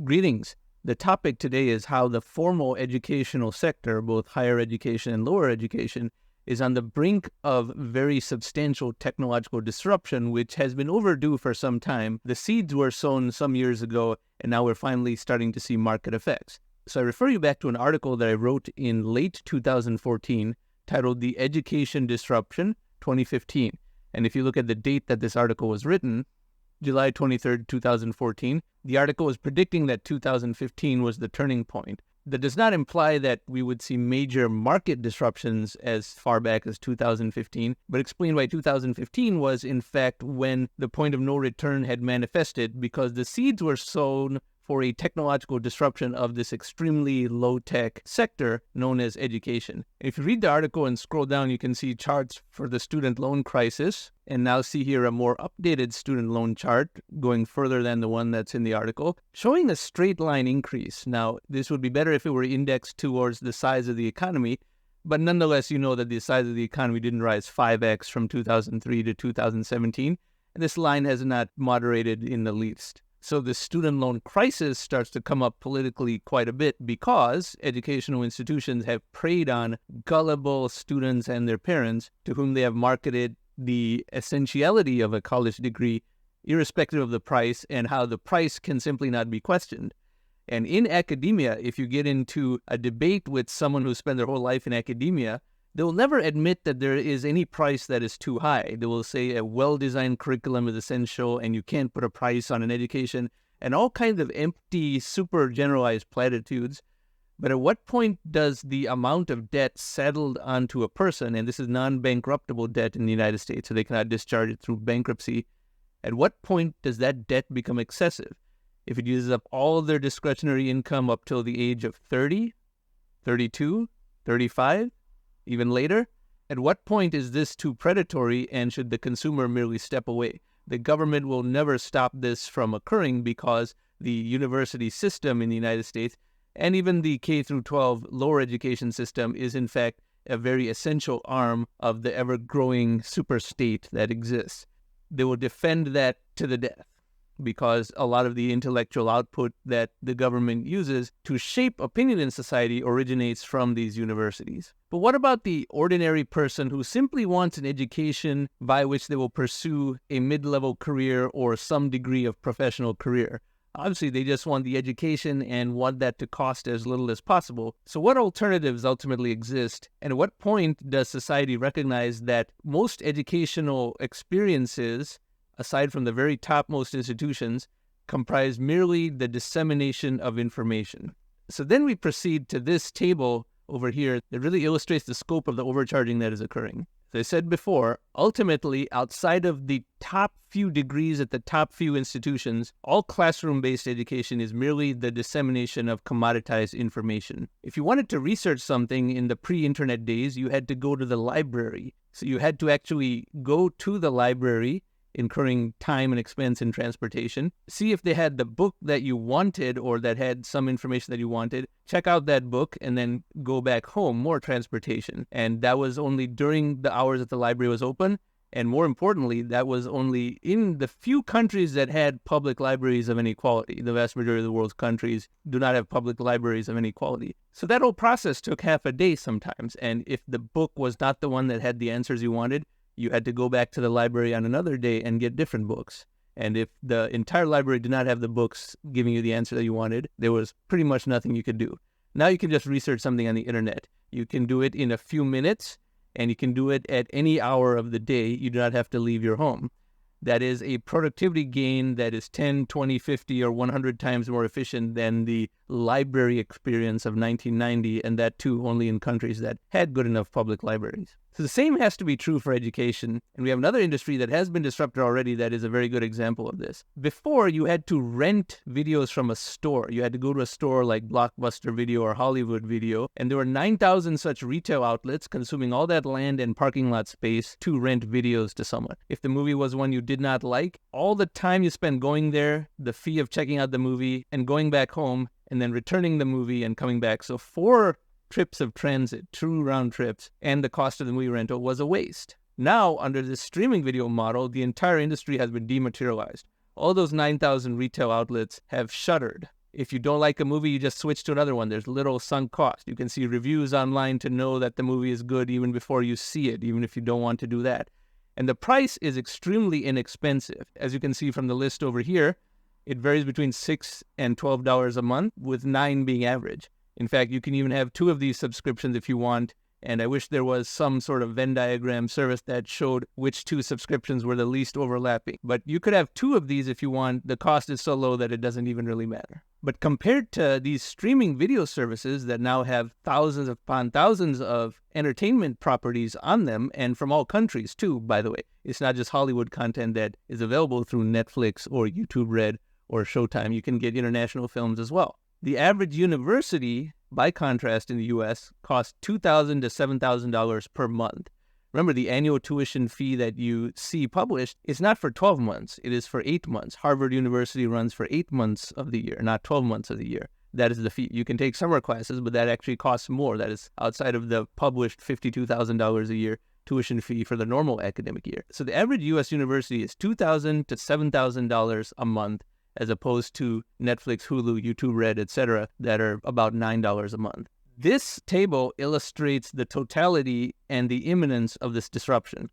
Greetings. The topic today is how the formal educational sector, both higher education and lower education, is on the brink of very substantial technological disruption, which has been overdue for some time. The seeds were sown some years ago, and now we're finally starting to see market effects. So I refer you back to an article that I wrote in late 2014 titled The Education Disruption 2015. And if you look at the date that this article was written, July 23rd, 2014, the article was predicting that 2015 was the turning point. That does not imply that we would see major market disruptions as far back as 2015, but explain why 2015 was, in fact, when the point of no return had manifested, because the seeds were sown for a technological disruption of this extremely low-tech sector known as education. If you read the article and scroll down, you can see charts for the student loan crisis, and now see here a more updated student loan chart going further than the one that's in the article, showing a straight line increase. Now, this would be better if it were indexed towards the size of the economy, but nonetheless, you know that the size of the economy didn't rise 5x from 2003 to 2017, and this line has not moderated in the least. So the student loan crisis starts to come up politically quite a bit because educational institutions have preyed on gullible students and their parents to whom they have marketed the essentiality of a college degree, irrespective of the price, and how the price can simply not be questioned. And in academia, if you get into a debate with someone who spent their whole life in academia, they will never admit that there is any price that is too high. They will say a well-designed curriculum is essential and you can't put a price on an education, and all kinds of empty, super generalized platitudes. But at what point does the amount of debt settled onto a person, and this is non-bankruptable debt in the United States, so they cannot discharge it through bankruptcy, at what point does that debt become excessive? If it uses up all of their discretionary income up till the age of 30, 32, 35, even later, at what point is this too predatory and should the consumer merely step away? The government will never stop this from occurring because the university system in the United States and even the K through 12 lower education system is in fact a very essential arm of the ever-growing super state that exists. They will defend that to the death, because a lot of the intellectual output that the government uses to shape opinion in society originates from these universities. But what about the ordinary person who simply wants an education by which they will pursue a mid-level career or some degree of professional career? Obviously, they just want the education and want that to cost as little as possible. So what alternatives ultimately exist? And at what point does society recognize that most educational experiences, aside from the very topmost institutions, comprise merely the dissemination of information? So then we proceed to this table over here that really illustrates the scope of the overcharging that is occurring. As I said before, ultimately, outside of the top few degrees at the top few institutions, all classroom-based education is merely the dissemination of commoditized information. If you wanted to research something in the pre-internet days, you had to go to the library. So you had to actually go to the library, incurring time and expense in transportation, see if they had the book that you wanted or that had some information that you wanted, check out that book, and then go back home, more transportation. And that was only during the hours that the library was open, and more importantly, that was only in the few countries that had public libraries of any quality. The vast majority of the world's countries do not have public libraries of any quality. So that whole process took half a day sometimes, and if the book was not the one that had the answers you wanted, you had to go back to the library on another day and get different books. And if the entire library did not have the books giving you the answer that you wanted, there was pretty much nothing you could do. Now you can just research something on the internet. You can do it in a few minutes, and you can do it at any hour of the day. You do not have to leave your home. That is a productivity gain that is 10, 20, 50, or 100 times more efficient than the library experience of 1990, and that too only in countries that had good enough public libraries. So the same has to be true for education, and we have another industry that has been disrupted already that is a very good example of this. Before, you had to rent videos from a store. You had to go to a store like Blockbuster Video or Hollywood Video, and there were 9,000 such retail outlets consuming all that land and parking lot space to rent videos to someone. If the movie was one you did not like, all the time you spent going there, the fee of checking out the movie and going back home, and then returning the movie and coming back. So 4 trips of transit, 2 round trips, and the cost of the movie rental was a waste. Now, under this streaming video model, the entire industry has been dematerialized. All those 9,000 retail outlets have shuttered. If you don't like a movie, you just switch to another one. There's little sunk cost. You can see reviews online to know that the movie is good even before you see it, even if you don't want to do that. And the price is extremely inexpensive. As you can see from the list over here, it varies between $6 and $12 a month, with $9 being average. In fact, you can even have 2 of these subscriptions if you want. And I wish there was some sort of Venn diagram service that showed which 2 subscriptions were the least overlapping. But you could have 2 of these if you want. The cost is so low that it doesn't even really matter. But compared to these streaming video services that now have thousands upon thousands of entertainment properties on them, and from all countries too, by the way. It's not just Hollywood content that is available through Netflix or YouTube Red or Showtime. You can get international films as well. The average university, by contrast, in the U.S., costs $2,000 to $7,000 per month. Remember, the annual tuition fee that you see published is not for 12 months. It is for 8 months. Harvard University runs for 8 months of the year, not 12 months of the year. That is the fee. You can take summer classes, but that actually costs more. That is outside of the published $52,000 a year tuition fee for the normal academic year. So the average U.S. university is $2,000 to $7,000 a month, as opposed to Netflix, Hulu, YouTube Red, etc., that are about $9 a month. This table illustrates the totality and the imminence of this disruption.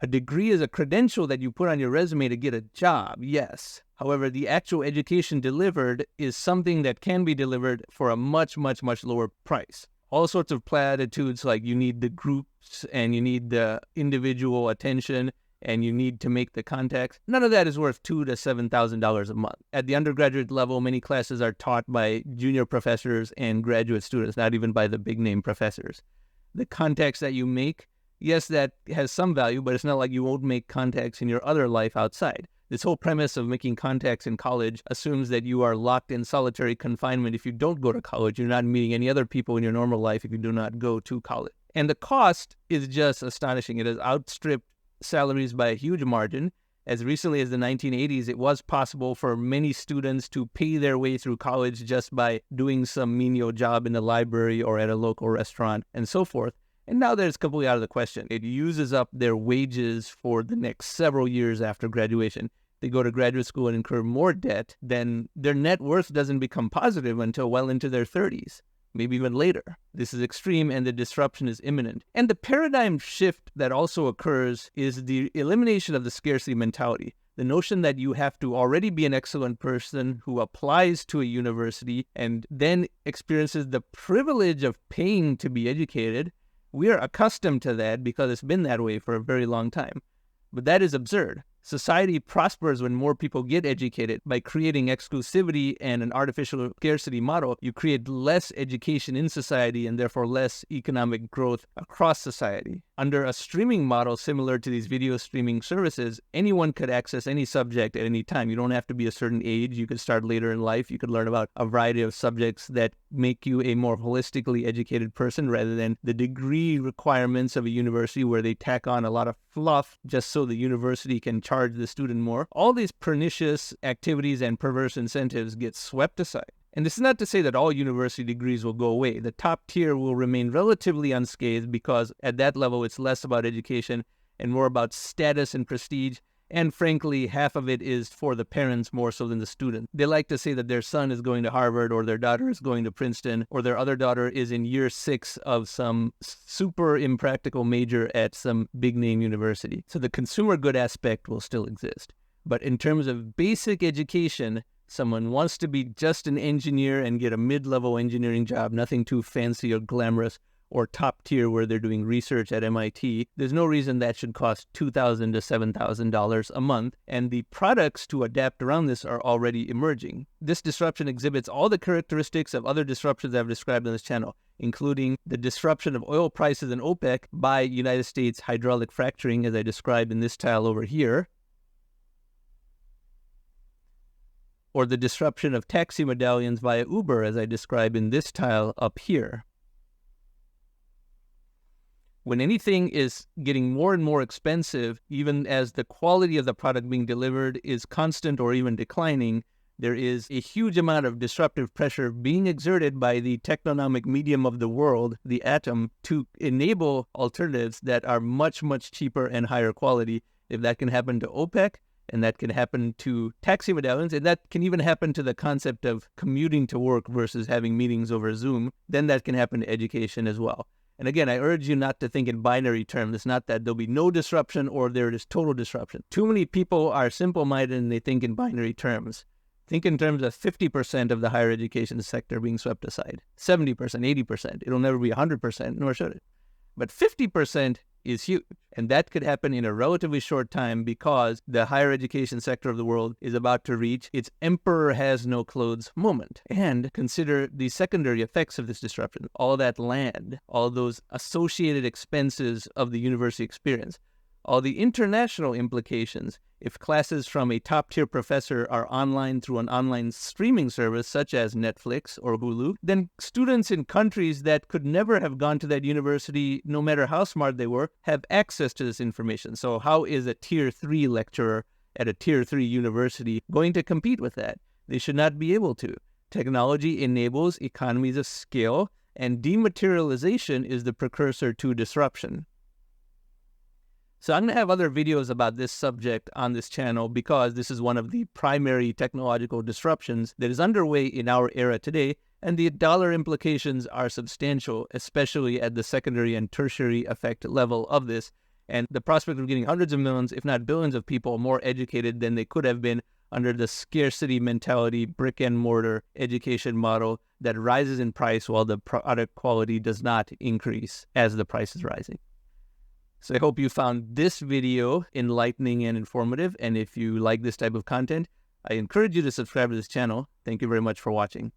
A degree is a credential that you put on your resume to get a job, yes. However, the actual education delivered is something that can be delivered for a much, much, much lower price. All sorts of platitudes like you need the groups and you need the individual attention and you need to make the contacts. None of that is worth $2,000 to $7,000 a month. At the undergraduate level, many classes are taught by junior professors and graduate students, not even by the big-name professors. The contacts that you make, yes, that has some value, but it's not like you won't make contacts in your other life outside. This whole premise of making contacts in college assumes that you are locked in solitary confinement if you don't go to college. You're not meeting any other people in your normal life if you do not go to college. And the cost is just astonishing. It has outstripped salaries by a huge margin. As recently as the 1980s, it was possible for many students to pay their way through college just by doing some menial job in the library or at a local restaurant and so forth. And now that it's completely out of the question. It uses up their wages for the next several years after graduation. They go to graduate school and incur more debt, then their net worth doesn't become positive until well into their 30s. Maybe even later. This is extreme and the disruption is imminent. And the paradigm shift that also occurs is the elimination of the scarcity mentality. The notion that you have to already be an excellent person who applies to a university and then experiences the privilege of paying to be educated. We are accustomed to that because it's been that way for a very long time. But that is absurd. Society prospers when more people get educated. By creating exclusivity and an artificial scarcity model, you create less education in society and therefore less economic growth across society. Under a streaming model similar to these video streaming services, anyone could access any subject at any time. You don't have to be a certain age. You could start later in life. You could learn about a variety of subjects that make you a more holistically educated person rather than the degree requirements of a university where they tack on a lot of fluff just so the university can charge the student more. All these pernicious activities and perverse incentives get swept aside. And this is not to say that all university degrees will go away. The top tier will remain relatively unscathed because at that level it's less about education and more about status and prestige. And frankly, half of it is for the parents more so than the student. They like to say that their son is going to Harvard or their daughter is going to Princeton or their other daughter is in year 6 of some super impractical major at some big name university. So the consumer good aspect will still exist. But in terms of basic education, someone wants to be just an engineer and get a mid-level engineering job, nothing too fancy or glamorous, or top tier where they're doing research at MIT, there's no reason that should cost $2,000 to $7,000 a month, and the products to adapt around this are already emerging. This disruption exhibits all the characteristics of other disruptions I've described on this channel, including the disruption of oil prices in OPEC by United States hydraulic fracturing, as I described in this tile over here, or the disruption of taxi medallions via Uber, as I describe in this tile up here. When anything is getting more and more expensive, even as the quality of the product being delivered is constant or even declining, there is a huge amount of disruptive pressure being exerted by the technomic medium of the world, the atom, to enable alternatives that are much, much cheaper and higher quality. If that can happen to OPEC, and that can happen to taxi medallions, and that can even happen to the concept of commuting to work versus having meetings over Zoom, then that can happen to education as well. And again, I urge you not to think in binary terms. It's not that there'll be no disruption or there is total disruption. Too many people are simple-minded and they think in binary terms. Think in terms of 50% of the higher education sector being swept aside, 70%, 80%. It'll never be 100%, nor should it. But 50% is huge, and that could happen in a relatively short time because the higher education sector of the world is about to reach its emperor has no clothes moment. And consider the secondary effects of this disruption, all that land, all those associated expenses of the university experience, all the international implications. If classes from a top-tier professor are online through an online streaming service such as Netflix or Hulu, then students in countries that could never have gone to that university, no matter how smart they were, have access to this information. So how is a Tier 3 lecturer at a Tier 3 university going to compete with that? They should not be able to. Technology enables economies of scale, and dematerialization is the precursor to disruption. So I'm going to have other videos about this subject on this channel because this is one of the primary technological disruptions that is underway in our era today, and the dollar implications are substantial, especially at the secondary and tertiary effect level of this, and the prospect of getting hundreds of millions, if not billions of people more educated than they could have been under the scarcity mentality, brick and mortar education model that rises in price while the product quality does not increase as the price is rising. So I hope you found this video enlightening and informative. And if you like this type of content, I encourage you to subscribe to this channel. Thank you very much for watching.